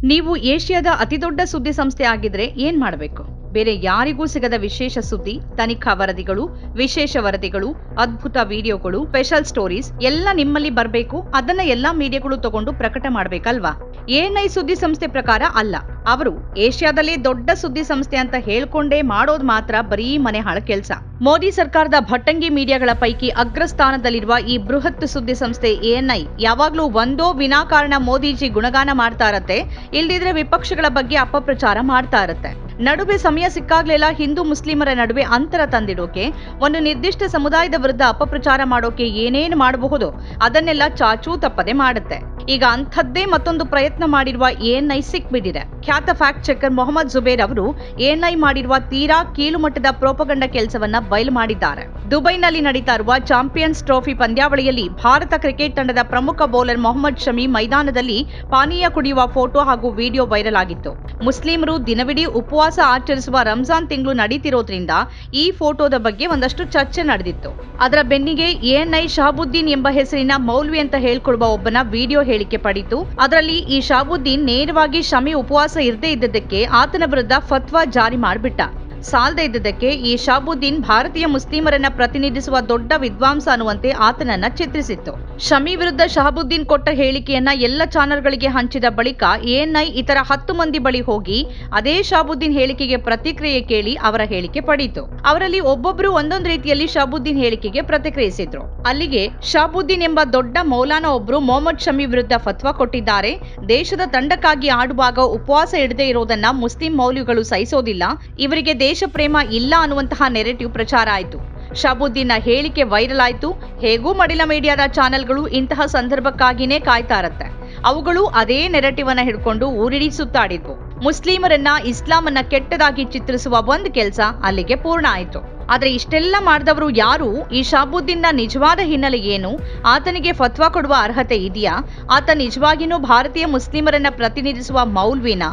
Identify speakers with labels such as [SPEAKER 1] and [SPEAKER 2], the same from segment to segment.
[SPEAKER 1] ನೀವು ಏಷ್ಯಾದ ಅತಿದೊಡ್ಡ ಸುದ್ದಿ ಸಂಸ್ಥೆ ಆಗಿದ್ರೆ ಏನ್ ಮಾಡಬೇಕು? ಬೇರೆ ಯಾರಿಗೂ ಸಿಗದ ವಿಶೇಷ ಸುದ್ದಿ, ತನಿಖಾ ವರದಿಗಳು, ವಿಶೇಷ ವರದಿಗಳು, ಅದ್ಭುತ ವಿಡಿಯೋಗಳು, ಸ್ಪೆಷಲ್ ಸ್ಟೋರೀಸ್ ಎಲ್ಲ ನಿಮ್ಮಲ್ಲಿ ಬರಬೇಕು. ಅದನ್ನ ಎಲ್ಲಾ ಮೀಡಿಯಾಗಳು ತಗೊಂಡು ಪ್ರಕಟ ಮಾಡಬೇಕಲ್ವಾ? ಎಎನ್ಐ ಸುದ್ದಿ ಸಂಸ್ಥೆ ಪ್ರಕಾರ ಅಲ್ಲ. ಅವರು ಏಷ್ಯಾದಲ್ಲೇ ದೊಡ್ಡ ಸುದ್ದಿ ಸಂಸ್ಥೆ ಅಂತ ಹೇಳ್ಕೊಂಡೇ ಮಾಡೋದು ಮಾತ್ರ ಬರೀ ಮನೆ ಹಾಳ ಕೆಲಸ. ಮೋದಿ ಸರ್ಕಾರದ ಭಟ್ಟಂಗಿ ಮೀಡಿಯಾಗಳ ಪೈಕಿ ಅಗ್ರಸ್ಥಾನದಲ್ಲಿರುವ ಈ ಬೃಹತ್ ಸುದ್ದಿ ಸಂಸ್ಥೆ ಎಎನ್ಐ ಯಾವಾಗ್ಲೂ ಒಂದೋ ವಿನಾಕಾರಣ ಮೋದಿಜಿ ಗುಣಗಾನ ಮಾಡ್ತಾ ಇರತ್ತೆ, ಇಲ್ದಿದ್ರೆ ವಿಪಕ್ಷಗಳ ಬಗ್ಗೆ ಅಪಪ್ರಚಾರ ಮಾಡ್ತಾ ಇರತ್ತೆ. ನಡುವೆ ಸಮಯ ಸಿಕ್ಕಾಗ್ಲೆಲ್ಲ ಹಿಂದೂ ಮುಸ್ಲಿಮರ ನಡುವೆ ಅಂತರ ತಂದಿಡೋಕೆ, ಒಂದು ನಿರ್ದಿಷ್ಟ ಸಮುದಾಯದ ವಿರುದ್ಧ ಅಪಪ್ರಚಾರ ಮಾಡೋಕೆ ಏನೇನು ಮಾಡಬಹುದು ಅದನ್ನೆಲ್ಲ ಚಾಚೂ ತಪ್ಪದೆ ಮಾಡುತ್ತೆ. ಈಗ ಅಂಥದ್ದೇ ಮತ್ತೊಂದು ಪ್ರಯತ್ನ ಮಾಡಿರುವ ಎಎನ್ಐ ಸಿಕ್ಬಿಟ್ಟಿದೆ. ಖ್ಯಾತ ಫ್ಯಾಕ್ಟ್ ಚೆಕರ್ ಮೊಹಮ್ಮದ್ ಜುಬೇರ್ ಅವರು ಎಎನ್ಐ ಮಾಡಿರುವ ತೀರಾ ಕೀಳುಮಟ್ಟದ ಪ್ರೋಪಗಂಡ ಕೆಲಸವನ್ನ ಬಯಲು ಮಾಡಿದ್ದಾರೆ. ದುಬೈನಲ್ಲಿ ನಡೀತಾ ಇರುವ ಚಾಂಪಿಯನ್ಸ್ ಟ್ರೋಫಿ ಪಂದ್ಯಾವಳಿಯಲ್ಲಿ ಭಾರತ ಕ್ರಿಕೆಟ್ ತಂಡದ ಪ್ರಮುಖ ಬೌಲರ್ ಮೊಹಮ್ಮದ್ ಶಮಿ ಮೈದಾನದಲ್ಲಿ ಪಾನೀಯ ಕುಡಿಯುವ ಫೋಟೋ ಹಾಗೂ ವಿಡಿಯೋ ವೈರಲ್ ಆಗಿತ್ತು. ಮುಸ್ಲಿಮರು ದಿನವಿಡೀ ಉಪವಾಸ ಆಚರಿಸುವ ರಂಜಾನ್ ತಿಂಗಳು ನಡೀತಿರೋದ್ರಿಂದ ಈ ಫೋಟೋದ ಬಗ್ಗೆ ಒಂದಷ್ಟು ಚರ್ಚೆ ನಡೆದಿತ್ತು. ಅದರ ಬೆನ್ನಿಗೆ ಎಎನ್ಐ ಶಹಾಬುದ್ದೀನ್ ಎಂಬ ಹೆಸರಿನ ಮೌಲ್ವಿ ಅಂತ ಹೇಳ್ಕೊಡುವ ಒಬ್ಬನ ವಿಡಿಯೋ ಹೇಳಿಕೆ ಪಡಿತು. ಅದರಲ್ಲಿ ಈ ಶಹಾಬುದ್ದೀನ್ ನೇರವಾಗಿ ಶಮಿ ಉಪವಾಸ ಇರದೇ ಇದ್ದದಕ್ಕೆ ಆತನ ವಿರುದ್ಧ ಫತ್ವಾ ಜಾರಿ ಮಾಡಿಬಿಟ್ಟ. ಸಾಲದೇ ಇದ್ದದಕ್ಕೆ ಈ ಶಹಾಬುದ್ದೀನ್ ಭಾರತೀಯ ಮುಸ್ಲಿಮರನ್ನ ಪ್ರತಿನಿಧಿಸುವ ದೊಡ್ಡ ವಿದ್ವಾಂಸ ಅನ್ನುವಂತೆ ಆತನನ್ನ ಚಿತ್ರಿಸಿತ್ತು. ಶಮಿ ವಿರುದ್ಧ ಶಹಾಬುದ್ದೀನ್ ಕೊಟ್ಟ ಹೇಳಿಕೆಯನ್ನ ಎಲ್ಲ ಚಾನೆಲ್ಗಳಿಗೆ ಹಂಚಿದ ಬಳಿಕ ಎಎನ್ಐ ಇತರ 10 ಮಂದಿ ಬಳಿ ಹೋಗಿ ಅದೇ ಶಹಾಬುದ್ದೀನ್ ಹೇಳಿಕೆಗೆ ಪ್ರತಿಕ್ರಿಯೆ ಕೇಳಿ ಅವರ ಹೇಳಿಕೆ ಪಡೆಯಿತು. ಅವರಲ್ಲಿ ಒಬ್ಬೊಬ್ರು ಒಂದೊಂದು ರೀತಿಯಲ್ಲಿ ಶಹಾಬುದ್ದೀನ್ ಹೇಳಿಕೆಗೆ ಪ್ರತಿಕ್ರಿಯಿಸಿದ್ರು. ಅಲ್ಲಿಗೆ ಶಹಾಬುದ್ದೀನ್ ಎಂಬ ದೊಡ್ಡ ಮೌಲಾನ ಒಬ್ರು ಮೊಹಮ್ಮದ್ ಶಮಿ ವಿರುದ್ಧ ಫತ್ವಾ ಕೊಟ್ಟಿದ್ದಾರೆ. ದೇಶದ ತಂಡಕ್ಕಾಗಿ ಆಡುವಾಗ ಉಪವಾಸ ಇಡದೇ ಇರೋದನ್ನ ಮುಸ್ಲಿಂ ಮೌಲ್ವಿಗಳು ಸಹಿಸೋದಿಲ್ಲ, ಇವರಿಗೆ ದೇಶ ಪ್ರೇಮ ಇಲ್ಲ ಅನ್ನುವಂತಹ ನೆರೆಟಿವ್ ಪ್ರಚಾರ ಆಯಿತು. ಶಹಾಬುದ್ದೀನ್ನ ಹೇಳಿಕೆ ವೈರಲ್ ಆಯಿತು. ಹೇಗೂ ಮಡಿಲ ಮೀಡಿಯಾದ ಚಾನೆಲ್ಗಳು ಇಂತಹ ಸಂದರ್ಭಕ್ಕಾಗಿನೇ ಕಾಯ್ತಾ ಇರತ್ತೆ. ಅವುಗಳು ಅದೇ ನೆರೆಟಿವ್ ಅನ್ನ ಹಿಡ್ಕೊಂಡು ಊರಿಡೀ ಸುತ್ತಾಡಿದ್ವು. ಮುಸ್ಲಿಮರನ್ನ, ಇಸ್ಲಾಮನ್ನ ಕೆಟ್ಟದಾಗಿ ಚಿತ್ರಿಸುವ ಒಂದು ಕೆಲಸ ಅಲ್ಲಿಗೆ ಪೂರ್ಣ ಆಯಿತು. ಆದ್ರೆ ಇಷ್ಟೆಲ್ಲ ಮಾಡಿದವರು ಯಾರು? ಈ ಶಹಾಬುದ್ದೀನ್ನ ನಿಜವಾದ ಹಿನ್ನೆಲೆ ಏನು? ಆತನಿಗೆ ಫತ್ವಾ ಕೊಡುವ ಅರ್ಹತೆ ಇದೆಯಾ? ಆತ ನಿಜವಾಗಿಯೂ ಭಾರತೀಯ ಮುಸ್ಲಿಮರನ್ನ ಪ್ರತಿನಿಧಿಸುವ ಮೌಲ್ವಿನ?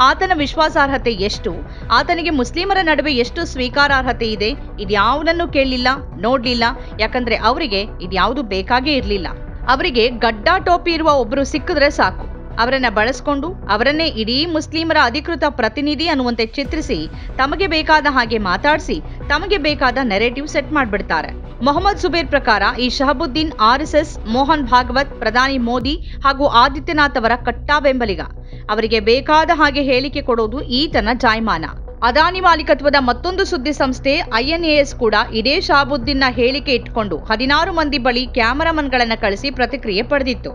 [SPEAKER 1] ಆತನ ವಿಶ್ವಾಸಾರ್ಹತೆ ಎಷ್ಟು? ಆತನಿಗೆ ಮುಸ್ಲಿಮರ ನಡುವೆ ಎಷ್ಟು ಸ್ವೀಕಾರಾರ್ಹತೆ ಇದೆ? ಇದ್ಯಾವುದನ್ನು ಕೇಳಲಿಲ್ಲ, ನೋಡ್ಲಿಲ್ಲ. ಯಾಕಂದ್ರೆ ಅವರಿಗೆ ಇದ್ಯಾವುದು ಬೇಕಾಗೇ ಇರಲಿಲ್ಲ. ಅವರಿಗೆ ಗಡ್ಡ ಟೋಪಿ ಇರುವ ಒಬ್ರು ಸಿಕ್ಕಿದ್ರೆ ಸಾಕು, ಅವರನ್ನ ಬಳಸ್ಕೊಂಡು ಅವರನ್ನೇ ಇಡೀ ಮುಸ್ಲಿಮರ ಅಧಿಕೃತ ಪ್ರತಿನಿಧಿ ಅನ್ನುವಂತೆ ಚಿತ್ರಿಸಿ ತಮಗೆ ಬೇಕಾದ ಹಾಗೆ ಮಾತಾಡಿಸಿ ತಮಗೆ ಬೇಕಾದ ನೆರೆಟಿವ್ ಸೆಟ್ ಮಾಡ್ಬಿಡ್ತಾರೆ. ಮೊಹಮ್ಮದ್ ಜುಬೇರ್ ಪ್ರಕಾರ ಈ ಶಹಾಬುದ್ದೀನ್ RSS, ಮೋಹನ್ ಭಾಗವತ್, ಪ್ರಧಾನಿ ಮೋದಿ ಹಾಗೂ ಆದಿತ್ಯನಾಥ್ ಅವರ ಕಟ್ಟಾ ಬೆಂಬಲಿಗ. ಅವರಿಗೆ ಬೇಕಾದ ಹಾಗೆ ಹೇಳಿಕೆ ಕೊಡೋದು ಈತನ ಜಾಯಮಾನ. ಅದಾನಿ ಮಾಲೀಕತ್ವದ ಮತ್ತೊಂದು ಸುದ್ದಿ ಸಂಸ್ಥೆ INAS ಕೂಡ ಇದೇ ಶಹಾಬುದ್ದೀನ್ನ ಹೇಳಿಕೆ ಇಟ್ಕೊಂಡು 16 ಮಂದಿ ಬಳಿ ಕ್ಯಾಮರಾಮನ್ಗಳನ್ನ ಕಳಿಸಿ ಪ್ರತಿಕ್ರಿಯೆ ಪಡೆದಿತ್ತು.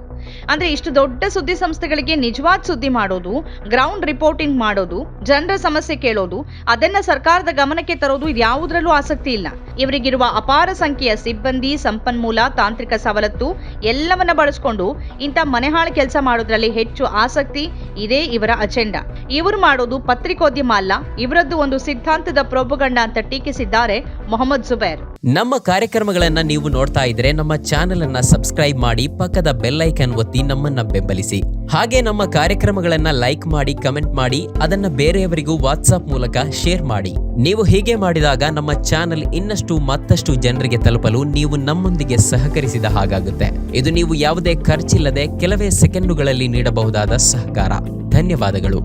[SPEAKER 1] ಅಂದ್ರೆ ಇಷ್ಟು ದೊಡ್ಡ ಸುದ್ದಿ ಸಂಸ್ಥೆಗಳಿಗೆ ನಿಜವಾದ ಸುದ್ದಿ ಮಾಡೋದು, ಗ್ರೌಂಡ್ ರಿಪೋರ್ಟಿಂಗ್ ಮಾಡೋದು, ಜನರ ಸಮಸ್ಯೆ ಕೇಳೋದು, ಅದನ್ನ ಸರ್ಕಾರದ ಗಮನಕ್ಕೆ ತರೋದು ಇದ್ಯಾವುದರಲ್ಲೂ ಆಸಕ್ತಿ ಇಲ್ಲ. ಇವರಿಗಿರುವ ಅಪಾರ ಸಂಖ್ಯೆಯ ಸಿಬ್ಬಂದಿ, ಸಂಪನ್ಮೂಲ, ತಾಂತ್ರಿಕ ಸವಲತ್ತು ಎಲ್ಲವನ್ನ ಬಳಸ್ಕೊಂಡು ಇಂಥ ಮನೆಹಾಳು ಕೆಲಸ ಮಾಡೋದ್ರಲ್ಲಿ ಹೆಚ್ಚು ಆಸಕ್ತಿ. ಇದೇ ಇವರ ಅಜೆಂಡಾ. ಇವರು ಮಾಡೋದು ಪತ್ರಿಕೋದ್ಯಮ ಅಲ್ಲ, ಇವರದ್ದು ಒಂದು ಸಿದ್ಧಾಂತದ ಪ್ರೋಪಗಂಡ ಅಂತ ಟೀಕಿಸಿದ್ದಾರೆ ಮೊಹಮ್ಮದ್ ಜುಬೇರ್.
[SPEAKER 2] ನಮ್ಮ ಕಾರ್ಯಕ್ರಮಗಳನ್ನ ನೀವು ನೋಡ್ತಾ ಇದ್ರೆ ನಮ್ಮ ಚಾನೆಲ್ ಅನ್ನ ಸಬ್ಸ್ಕ್ರೈಬ್ ಮಾಡಿ, ಪಕ್ಕದ ಬೆಲ್ ಐಕಾನ್ ಒತ್ತಿ ನಮ್ಮನ್ನ ಬೆಂಬಲಿಸಿ. ಹಾಗೆ ನಮ್ಮ ಕಾರ್ಯಕ್ರಮಗಳನ್ನ ಲೈಕ್ ಮಾಡಿ, ಕಮೆಂಟ್ ಮಾಡಿ, ಅದನ್ನ ಬೇರೆಯವರಿಗೂ ವಾಟ್ಸ್ಆಪ್ ಮೂಲಕ ಶೇರ್ ಮಾಡಿ. ನೀವು ಹೀಗೆ ಮಾಡಿದಾಗ ನಮ್ಮ ಚಾನೆಲ್ ಮತ್ತಷ್ಟು ಜನರಿಗೆ ತಲುಪಲು ನೀವು ನಮ್ಮೊಂದಿಗೆ ಸಹಕರಿಸಿದ ಹಾಗಾಗುತ್ತೆ. ಇದು ನೀವು ಯಾವುದೇ ಖರ್ಚಿಲ್ಲದೆ ಕೆಲವೇ ಸೆಕೆಂಡುಗಳಲ್ಲಿ ನೀಡಬಹುದಾದ ಸಹಕಾರ. ಧನ್ಯವಾದಗಳು.